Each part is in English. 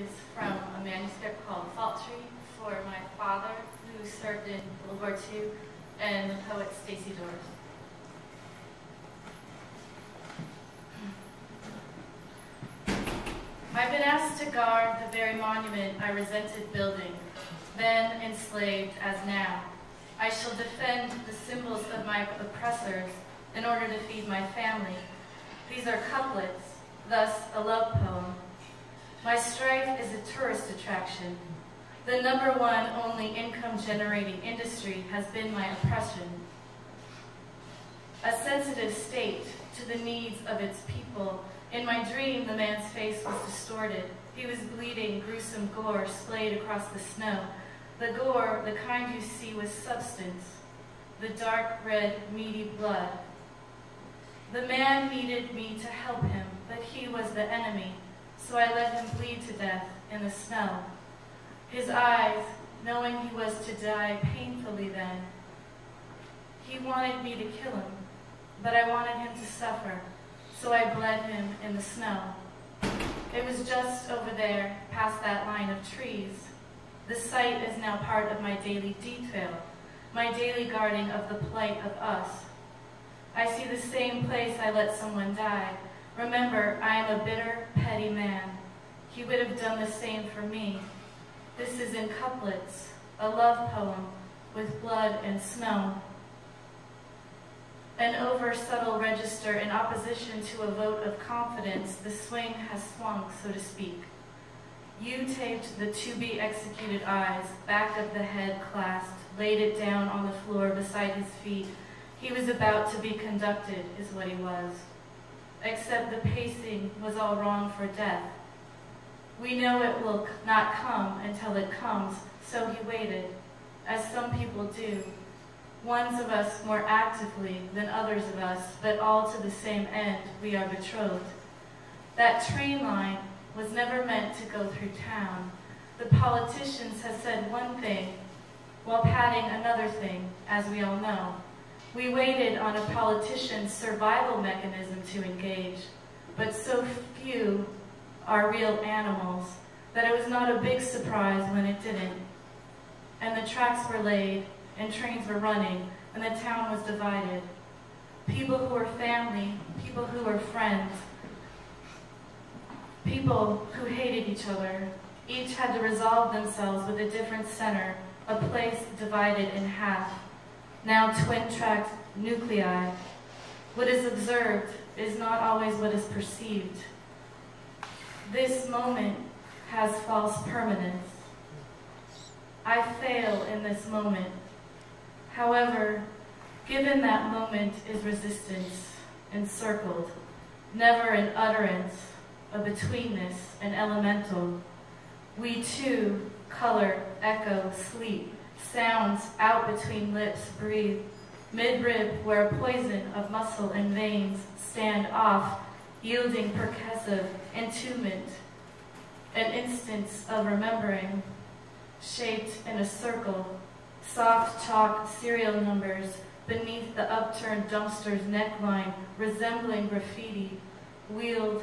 is from a manuscript called Fault Tree for my father, who served in World War II, and the poet Stacy Doors. I've been asked to guard the very monument I resented building, then enslaved as now. I shall defend the symbols of my oppressors in order to feed my family. These are couplets, thus a love poem. My strife is a tourist attraction. The #1 only income-generating industry has been my oppression. A sensitive state to the needs of its people. In my dream, the man's face was distorted. He was bleeding gruesome gore splayed across the snow. The gore, the kind you see with substance, the dark red, meaty blood. The man needed me to help him, but he was the enemy, so I let him bleed to death in the snow. His eyes, knowing he was to die painfully then. He wanted me to kill him, but I wanted him to suffer, so I bled him in the snow. It was just over there, past that line of trees. The site is now part of my daily detail, my daily guarding of the plight of us. I see the same place I let someone die. Remember, I am a bitter, petty man. He would have done the same for me. This is in couplets, a love poem with blood and snow. An over-subtle register in opposition to a vote of confidence, the swing has swung, so to speak. You taped the to-be-executed eyes, back of the head clasped, laid it down on the floor beside his feet. He was about to be conducted, is what he was. Except the pacing was all wrong for death. We know it will not come until it comes, so he waited, as some people do. Ones of us more actively than others of us, but all to the same end, we are betrothed. That train line was never meant to go through town. The politicians have said one thing while padding another thing, as we all know. We waited on a politician's survival mechanism to engage, but so few are real animals that it was not a big surprise when it didn't. And the tracks were laid, and trains were running, and the town was divided. People who were family, people who were friends, people who hated each other, each had to resolve themselves with a different center, a place divided in half. Now twin-tracked nuclei. What is observed is not always what is perceived. This moment has false permanence. I fail in this moment. However, given that moment is resistance, encircled, never an utterance, a betweenness, an elemental. We too, color, echo, sleep, sounds out between lips, breathe, mid-rib where poison of muscle and veins stand off, yielding percussive, entombment, an instance of remembering, shaped in a circle, soft chalk serial numbers beneath the upturned dumpster's neckline, resembling graffiti, wheeled.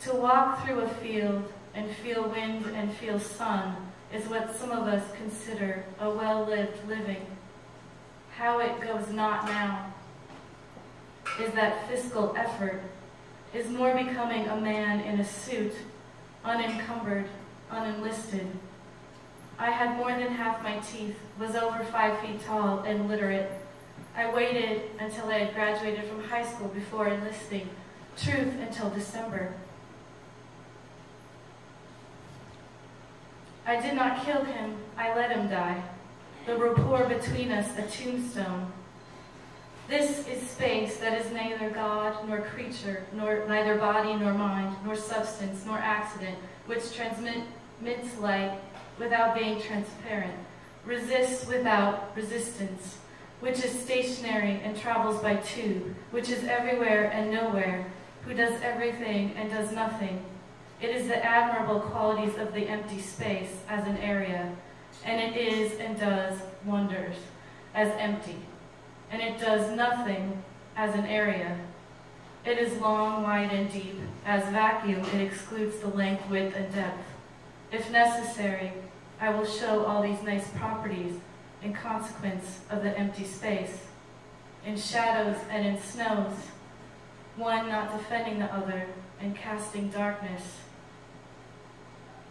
To walk through a field and feel wind and feel sun is what some of us consider a well-lived living. How it goes not now is that fiscal effort, is more becoming a man in a suit, unencumbered, unenlisted. I had more than half my teeth, was over 5 feet tall and literate. I waited until I had graduated from high school before enlisting. Truth until December. I did not kill him, I let him die. The rapport between us a tombstone. This is space that is neither God nor creature, neither body nor mind, nor substance, nor accident, which transmits light without being transparent, resists without resistance, which is stationary and travels by tube, which is everywhere and nowhere, who does everything and does nothing. It is the admirable qualities of the empty space as an area, and it is and does wonders as empty, and it does nothing as an area. It is long, wide, and deep. As vacuum, it excludes the length, width, and depth. If necessary, I will show all these nice properties in consequence of the empty space, in shadows and in snows, one not defending the other and casting darkness.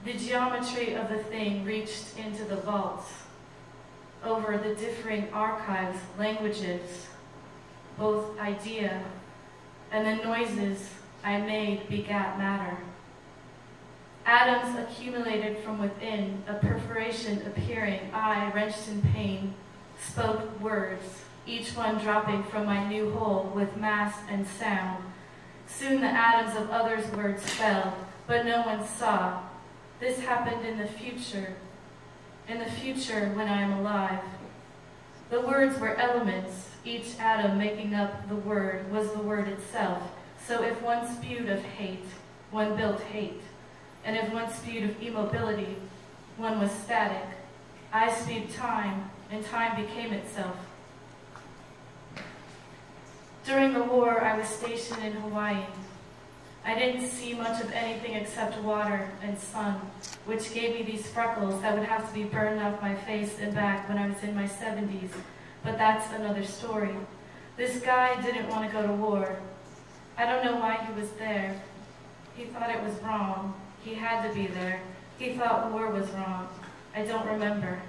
The geometry of the thing reached into the vaults, over the differing archives, languages, both idea, and the noises I made begat matter. Atoms accumulated from within, a perforation appearing, I, wrenched in pain, spoke words, each one dropping from my new hole with mass and sound. Soon the atoms of others' words fell, but no one saw. This happened in the future when I am alive. The words were elements, each atom making up the word was the word itself. So if one spewed of hate, one built hate. And if one spewed of immobility, one was static. I spewed time, and time became itself. During the war, I was stationed in Hawaii. I didn't see much of anything except water and sun, which gave me these freckles that would have to be burned off my face and back when I was in my 70s. But that's another story. This guy didn't want to go to war. I don't know why he was there. He thought it was wrong. He had to be there. He thought war was wrong. I don't remember.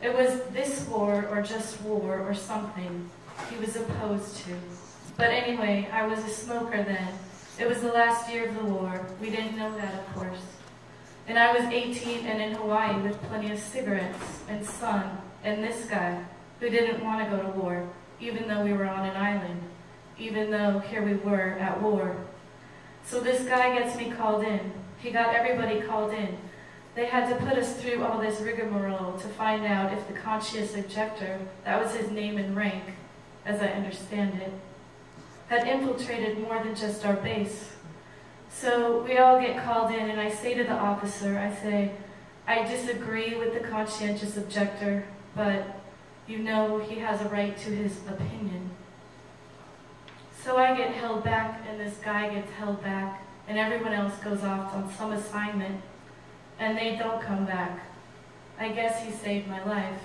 It was this war or just war or something he was opposed to. But anyway, I was a smoker then. It was the last year of the war. We didn't know that, of course. And I was 18 and in Hawaii with plenty of cigarettes and sun and this guy who didn't want to go to war, even though we were on an island, even though here we were at war. So this guy gets me called in. He got everybody called in. They had to put us through all this rigmarole to find out if the conscious objector, that was his name and rank, as I understand it, had infiltrated more than just our base. So we all get called in, and I say to the officer, I say, I disagree with the conscientious objector, but you know he has a right to his opinion. So I get held back, and this guy gets held back, and everyone else goes off on some assignment, and they don't come back. I guess he saved my life.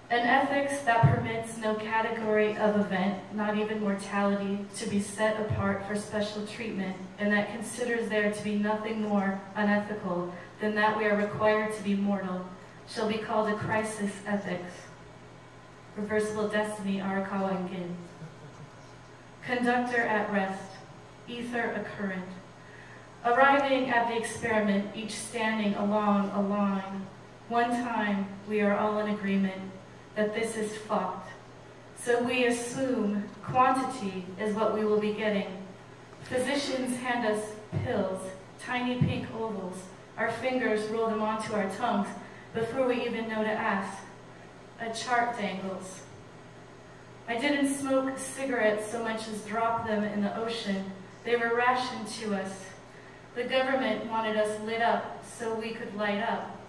An ethics that permits no category of event, not even mortality, to be set apart for special treatment, and that considers there to be nothing more unethical than that we are required to be mortal, shall be called a crisis ethics. Reversible destiny, Arakawa and Gin. Conductor at rest, ether a current. Arriving at the experiment, each standing along a line. One time, we are all in agreement that this is fucked. So we assume quantity is what we will be getting. Physicians hand us pills, tiny pink ovals. Our fingers roll them onto our tongues before we even know to ask. A chart dangles. I didn't smoke cigarettes so much as drop them in the ocean. They were rationed to us. The government wanted us lit up so we could light up,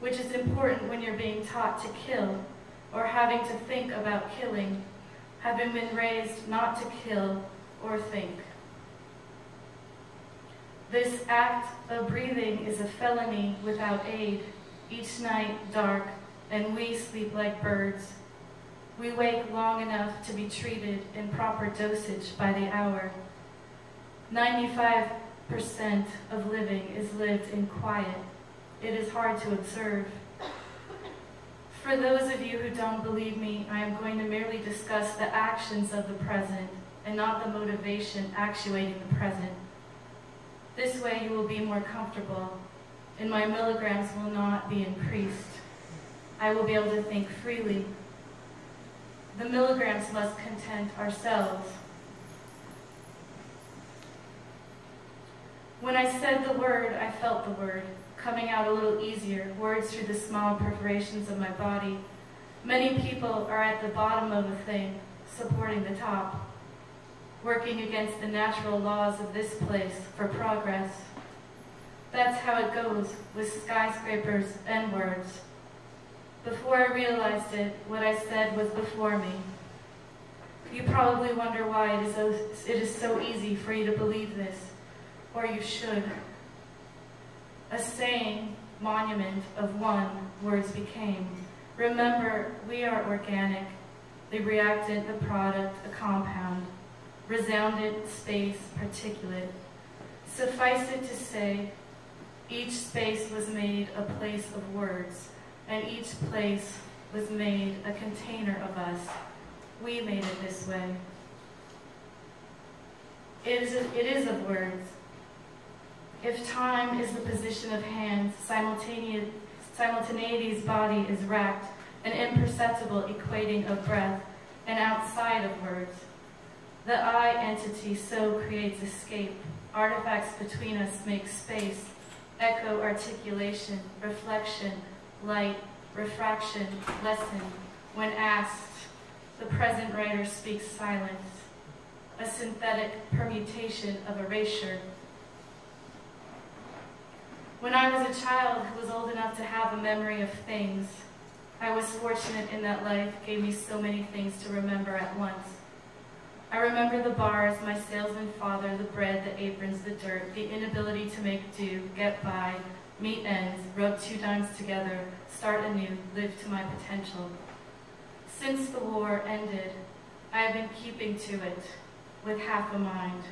which is important when you're being taught to kill, or having to think about killing, having been raised not to kill or think. This act of breathing is a felony without aid, each night dark, and we sleep like birds. We wake long enough to be treated in proper dosage by the hour. 95% of living is lived in quiet. It is hard to observe. For those of you who don't believe me, I am going to merely discuss the actions of the present and not the motivation actuating the present. This way you will be more comfortable, and my milligrams will not be increased. I will be able to think freely. The milligrams must content ourselves. When I said the word, I felt the word, coming out a little easier, words through the small perforations of my body. Many people are at the bottom of a thing, supporting the top, working against the natural laws of this place for progress. That's how it goes with skyscrapers and words. Before I realized it, what I said was before me. You probably wonder why it is so easy for you to believe this, or you should. A saying, monument of one, words became. Remember, we are organic. The reactant, the product, a compound. Resounded, space, particulate. Suffice it to say, each space was made a place of words, and each place was made a container of us. We made it this way. It is of words. If time is the position of hands, simultaneity's body is racked, an imperceptible equating of breath, and outside of words. The I entity so creates escape. Artifacts between us make space, echo, articulation, reflection, light, refraction, lesson. When asked, the present writer speaks silence, a synthetic permutation of erasure. When I was a child who was old enough to have a memory of things, I was fortunate in that life gave me so many things to remember at once. I remember the bars, my salesman father, the bread, the aprons, the dirt, the inability to make do, get by, meet ends, rub two dimes together, start anew, live to my potential. Since the war ended, I have been keeping to it with half a mind.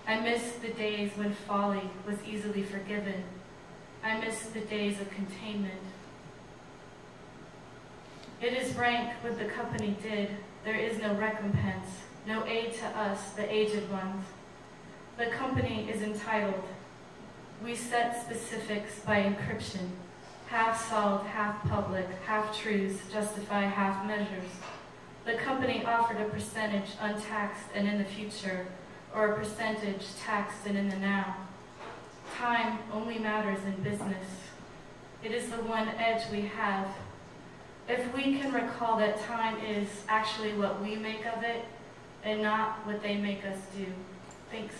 I miss the days when folly was easily forgiven. I miss the days of containment. It is rank what the company did. There is no recompense, no aid to us, the aged ones. The company is entitled. We set specifics by encryption. Half solved, half public, half truths justify half measures. The company offered a percentage untaxed and in the future, or a percentage taxed and in the now. Time only matters in business. It is the one edge we have. If we can recall that time is actually what we make of it and not what they make us do. Thanks.